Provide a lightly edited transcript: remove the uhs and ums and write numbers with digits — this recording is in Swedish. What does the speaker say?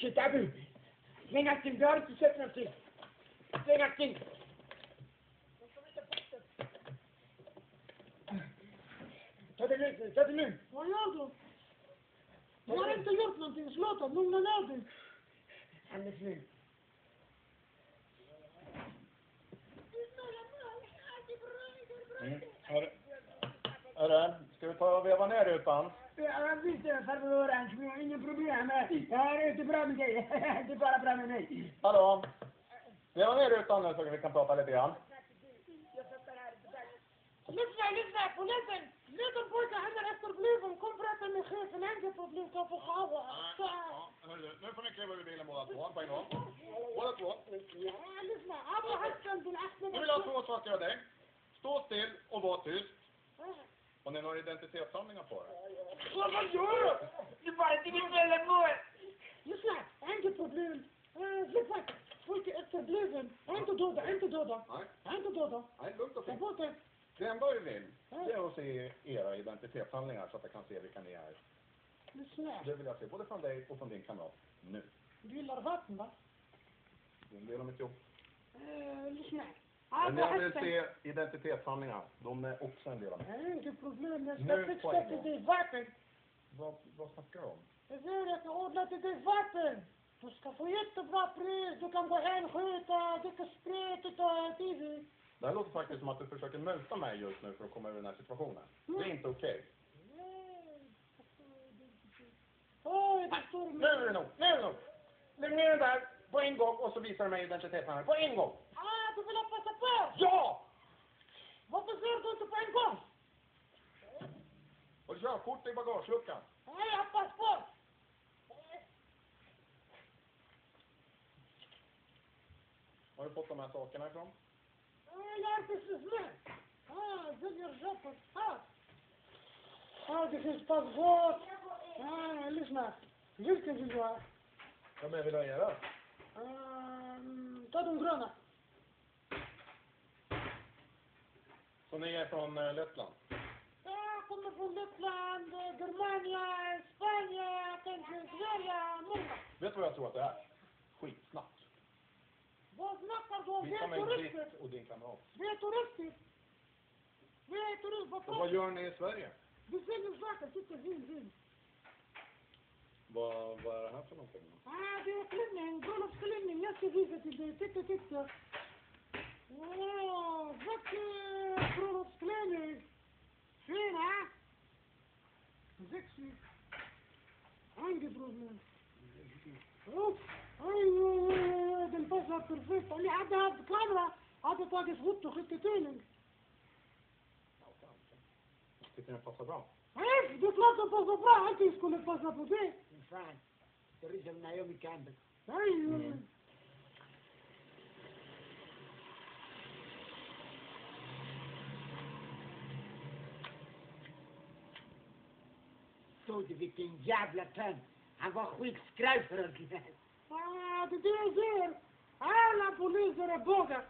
shit, Abby. Släng allting, du har inte sett någonting. Släng allting. Ta det lugnt nu, ta det lugnt. Vad gör du? Jag har inte gjort någonting, sluta, lugna ner dig. Andas nu. Hörru, ska vi ta och veva ner rutan? Ja, visst farbror Orange, vi har inga problem. Jag har inte bra med dig. Det är bara bra med mig. Hallå? Veva ner rutan nu så vi kan prata lite grann. Lyssna, polisen. Liten pojke, han är efterbliven. Kom prata med chefen, han är problem, kan få sjava. Hörru, nu får ni kliva ur bilen båda två på en gång. Båda två. Lyssna, Abu Hassan bin Ahmed. Nu vill jag ha två saker av dig. Stå still och var tyst. Har ni några identitetshandlingar på er? Vad gör du? Du bara inte vill välja mål. Lyssna, inte problem. Lyssna, folk är efterbliven. Inte döda. Nej. Inte döda. Nej, lugnt och Ta fint. bort det. Det enda vi vill, det är att se era identitetshandlingar så att jag kan se vilka ni är. Lyssna, Det vill jag se både från dig och från din kamrat. Nu. du gillar vatten, va? Det är en del av mitt jobb. Lyssna. Men Abu jag vill Hassan. se identitetshandlingar. De är också en del av mig. Inte problem, jag Nu ska fixa på en till gång. dig vatten. Vad snackar du om? Jag säger att jag ordnar till dig vatten. Du ska få jättebra pris. Du kan gå hem, skjuta, dricka sprit, titta TV. Det här låter faktiskt som att du försöker muta mig just nu för att komma ur den här situationen. Det är inte okej. Oj, det står Nu är det nog. Lägg ner den där på en gång och så visar du mig identitetshandlingar. På en gång. Du vill ha passaport? Ja! Varför ser du inte på en gång? Och körkort i bagageluckan. Nej, jag har passport. Har du fått de här sakerna ifrån? Jag är precis med. Säljer köpet. Det finns passport. Lyssna. Vilken vill du ha? Ja, men vill jag göra? Ta de gröna. Så ni är från Lettland? Jag kommer från Lettland, Germania, Spanien, kanske Sverige, många. Vet du vad jag tror att det är? Skitsnack. Vad snackar du om? Vi Visa är mig turister. ditt och din kamrat. Vi är turister. Vad Och vad gör ni i Sverige? Vi säljer saker, titta, vin. Vad är det här för någonting? Det är klänning, bröllopsklänning. Jag ska visa till dig. Titta. Vacker bröllopsklänning. Fin, ha? Sexy. Inget problem. Den passar perfekt. Om jag hade haft kamera, hade tagit foto och skickat till dig. Tycker ni det passar bra? Nej, det är klart det passar bra. Allting skulle passa på det. Fan, det är som Naomi Campbell. Nej, Såg du vilken jävla tönt? Han var skitskraj för oss. det är det jag säger. Alla poliser är bågar.